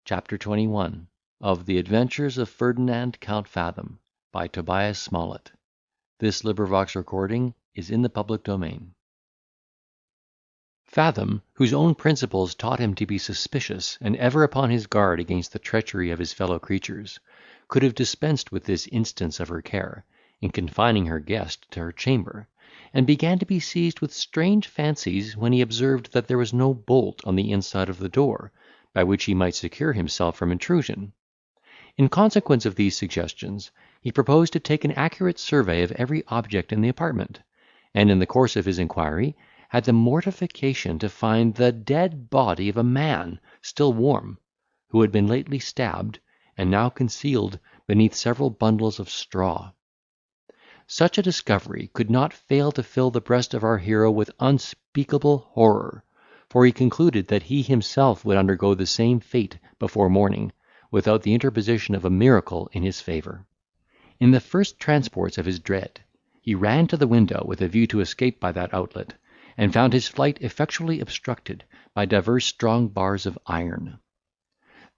Chapter 21 of the Adventures of Ferdinand Count Fathom by Tobias Smollett. This recording is in the public domain. Fathom, whose own principles taught him to be suspicious and ever upon his guard against the treachery of his fellow creatures, could have dispensed with this instance of her care, in confining her guest to her chamber, and began to be seized with strange fancies when he observed that there was no bolt on the inside of the door, by which he might secure himself from intrusion. In consequence of these suggestions, he proposed to take an accurate survey of every object in the apartment, and in the course of his inquiry had the mortification to find the dead body of a man, still warm, who had been lately stabbed, and now concealed beneath several bundles of straw. Such a discovery could not fail to fill the breast of our hero with unspeakable horror, for he concluded that he himself would undergo the same fate before morning, without the interposition of a miracle in his favour. In the first transports of his dread, he ran to the window with a view to escape by that outlet, and found his flight effectually obstructed by divers strong bars of iron.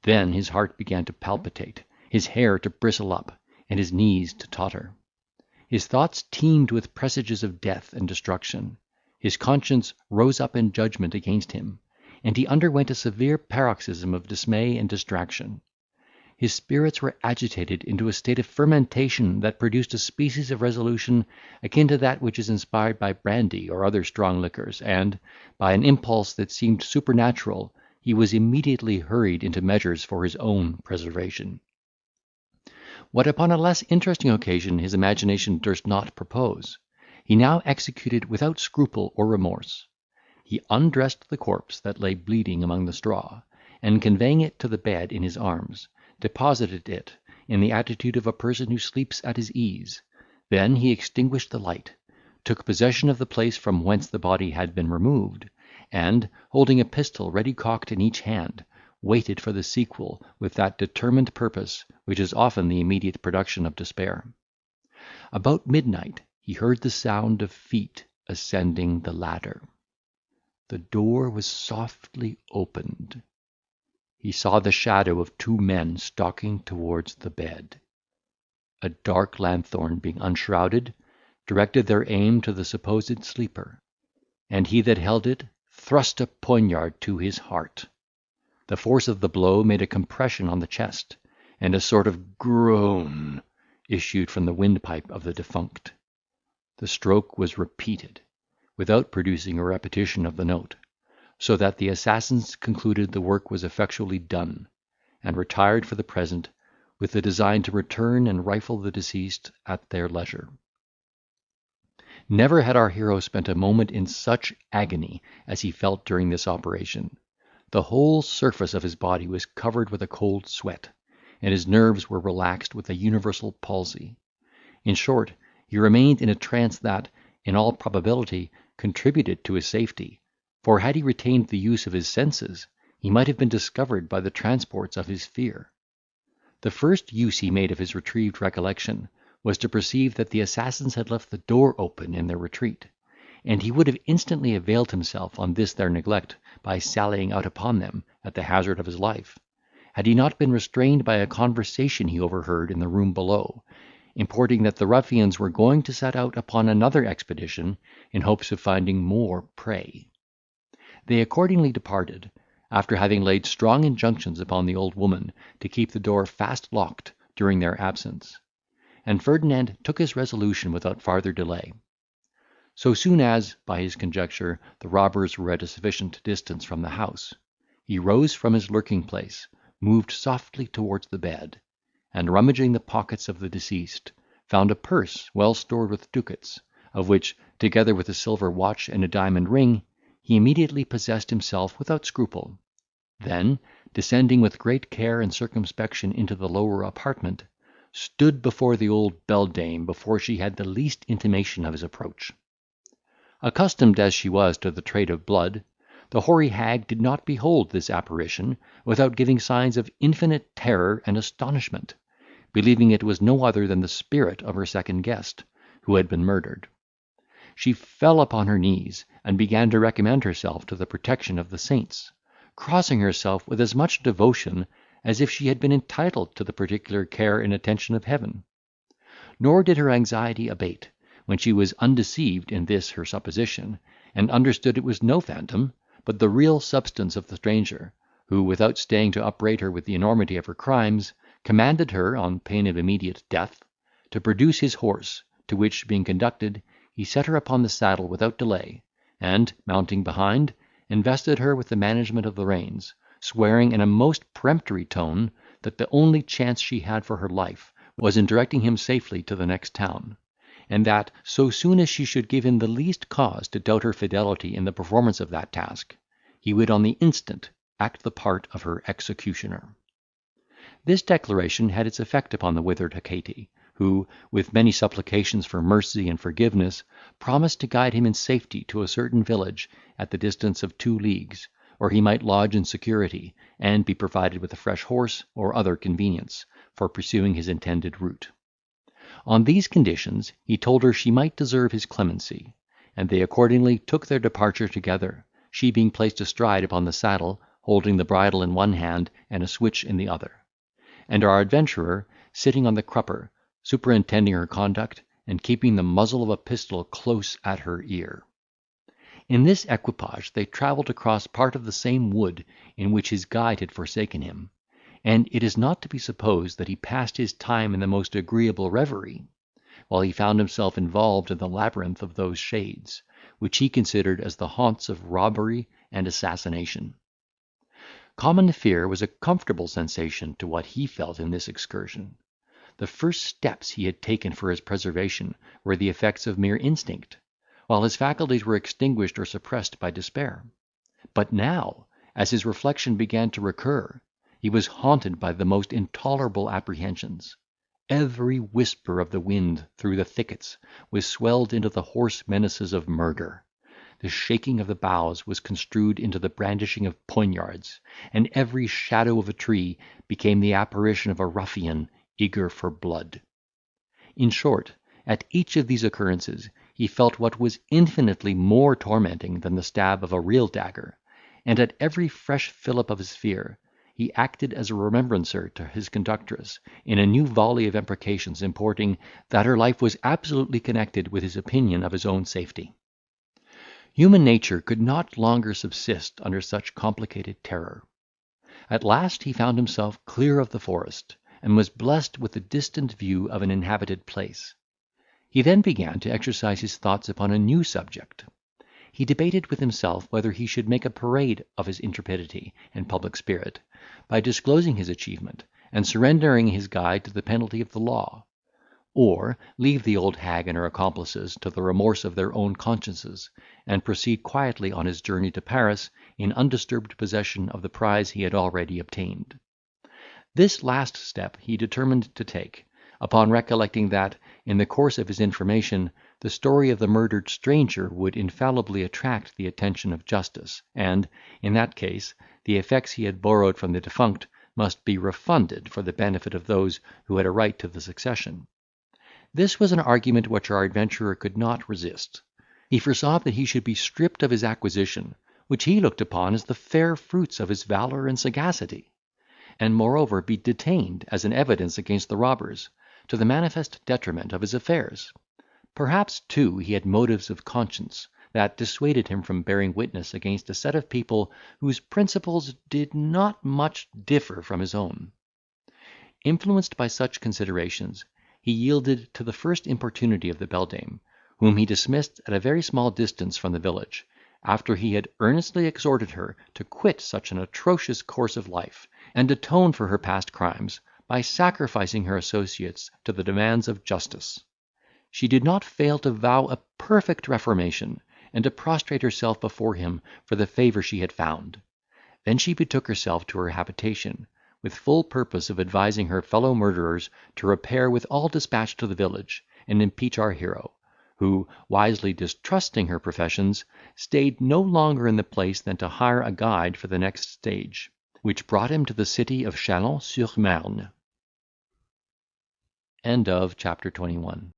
Then his heart began to palpitate, his hair to bristle up, and his knees to totter. His thoughts teemed with presages of death and destruction. His conscience rose up in judgment against him, and he underwent a severe paroxysm of dismay and distraction. His spirits were agitated into a state of fermentation that produced a species of resolution akin to that which is inspired by brandy or other strong liquors, and, by an impulse that seemed supernatural, he was immediately hurried into measures for his own preservation. What upon a less interesting occasion his imagination durst not propose, he now executed without scruple or remorse. He undressed the corpse that lay bleeding among the straw, and conveying it to the bed in his arms, deposited it in the attitude of a person who sleeps at his ease. Then he extinguished the light, took possession of the place from whence the body had been removed, and, holding a pistol ready cocked in each hand, waited for the sequel with that determined purpose which is often the immediate production of despair. About midnight he heard the sound of feet ascending the ladder. The door was softly opened. He saw the shadow of two men stalking towards the bed. A dark lanthorn being unshrouded, directed their aim to the supposed sleeper, and he that held it thrust a poniard to his heart. The force of the blow made a compression on the chest, and a sort of groan issued from the windpipe of the defunct. The stroke was repeated, without producing a repetition of the note, so that the assassins concluded the work was effectually done, and retired for the present, with the design to return and rifle the deceased at their leisure. Never had our hero spent a moment in such agony as he felt during this operation. The whole surface of his body was covered with a cold sweat, and his nerves were relaxed with a universal palsy. In short, he remained in a trance that, in all probability, contributed to his safety, for had he retained the use of his senses, he might have been discovered by the transports of his fear. The first use he made of his retrieved recollection was to perceive that the assassins had left the door open in their retreat, and he would have instantly availed himself on this their neglect by sallying out upon them at the hazard of his life, had he not been restrained by a conversation he overheard in the room below, importing that the ruffians were going to set out upon another expedition in hopes of finding more prey. They accordingly departed, after having laid strong injunctions upon the old woman to keep the door fast locked during their absence, and Ferdinand took his resolution without farther delay. So soon as, by his conjecture, the robbers were at a sufficient distance from the house, he rose from his lurking place, moved softly towards the bed, and, rummaging the pockets of the deceased, found a purse well stored with ducats, of which, together with a silver watch and a diamond ring, he immediately possessed himself without scruple. Then, descending with great care and circumspection into the lower apartment, stood before the old beldame before she had the least intimation of his approach. Accustomed as she was to the trade of blood, the hoary hag did not behold this apparition without giving signs of infinite terror and astonishment, believing it was no other than the spirit of her second guest, who had been murdered. She fell upon her knees, and began to recommend herself to the protection of the saints, crossing herself with as much devotion as if she had been entitled to the particular care and attention of heaven. Nor did her anxiety abate, when she was undeceived in this her supposition, and understood it was no phantom, but the real substance of the stranger, who, without staying to upbraid her with the enormity of her crimes, commanded her, on pain of immediate death, to produce his horse, to which, being conducted, he set her upon the saddle without delay, and, mounting behind, invested her with the management of the reins, swearing in a most peremptory tone that the only chance she had for her life was in directing him safely to the next town, and that, so soon as she should give him the least cause to doubt her fidelity in the performance of that task, he would on the instant act the part of her executioner. This declaration had its effect upon the withered Hecate, who, with many supplications for mercy and forgiveness, promised to guide him in safety to a certain village at the distance of 2 leagues, where he might lodge in security, and be provided with a fresh horse, or other convenience, for pursuing his intended route. On these conditions he told her she might deserve his clemency, and they accordingly took their departure together, she being placed astride upon the saddle, holding the bridle in one hand and a switch in the other, and our adventurer sitting on the crupper, superintending her conduct, and keeping the muzzle of a pistol close at her ear. In this equipage they travelled across part of the same wood in which his guide had forsaken him, and it is not to be supposed that he passed his time in the most agreeable reverie, while he found himself involved in the labyrinth of those shades, which he considered as the haunts of robbery and assassination. Common fear was a comfortable sensation to what he felt in this excursion. The first steps he had taken for his preservation were the effects of mere instinct, while his faculties were extinguished or suppressed by despair. But now, as his reflection began to recur, he was haunted by the most intolerable apprehensions. Every whisper of the wind through the thickets was swelled into the hoarse menaces of murder. The shaking of the boughs was construed into the brandishing of poniards, and every shadow of a tree became the apparition of a ruffian eager for blood. In short, at each of these occurrences he felt what was infinitely more tormenting than the stab of a real dagger, and at every fresh fillip of his fear, he acted as a remembrancer to his conductress in a new volley of imprecations, importing, that her life was absolutely connected with his opinion of his own safety. Human nature could not longer subsist under such complicated terror. At last he found himself clear of the forest, and was blessed with the distant view of an inhabited place. He then began to exercise his thoughts upon a new subject. He debated with himself whether he should make a parade of his intrepidity and public spirit, by disclosing his achievement, and surrendering his guide to the penalty of the law, or leave the old hag and her accomplices to the remorse of their own consciences, and proceed quietly on his journey to Paris in undisturbed possession of the prize he had already obtained. This last step he determined to take, upon recollecting that, in the course of his information, the story of the murdered stranger would infallibly attract the attention of justice, and, in that case, the effects he had borrowed from the defunct must be refunded for the benefit of those who had a right to the succession. This was an argument which our adventurer could not resist. He foresaw that he should be stripped of his acquisition, which he looked upon as the fair fruits of his valour and sagacity, and moreover be detained as an evidence against the robbers, to the manifest detriment of his affairs. Perhaps, too, he had motives of conscience that dissuaded him from bearing witness against a set of people whose principles did not much differ from his own. Influenced by such considerations, he yielded to the first importunity of the beldame, whom he dismissed at a very small distance from the village, after he had earnestly exhorted her to quit such an atrocious course of life, and atone for her past crimes by sacrificing her associates to the demands of justice. She did not fail to vow a perfect reformation, and to prostrate herself before him for the favour she had found. Then she betook herself to her habitation, with full purpose of advising her fellow murderers to repair with all despatch to the village, and impeach our hero, who, wisely distrusting her professions, stayed no longer in the place than to hire a guide for the next stage, which brought him to the city of Chalons-sur-Marne. End of chapter 21.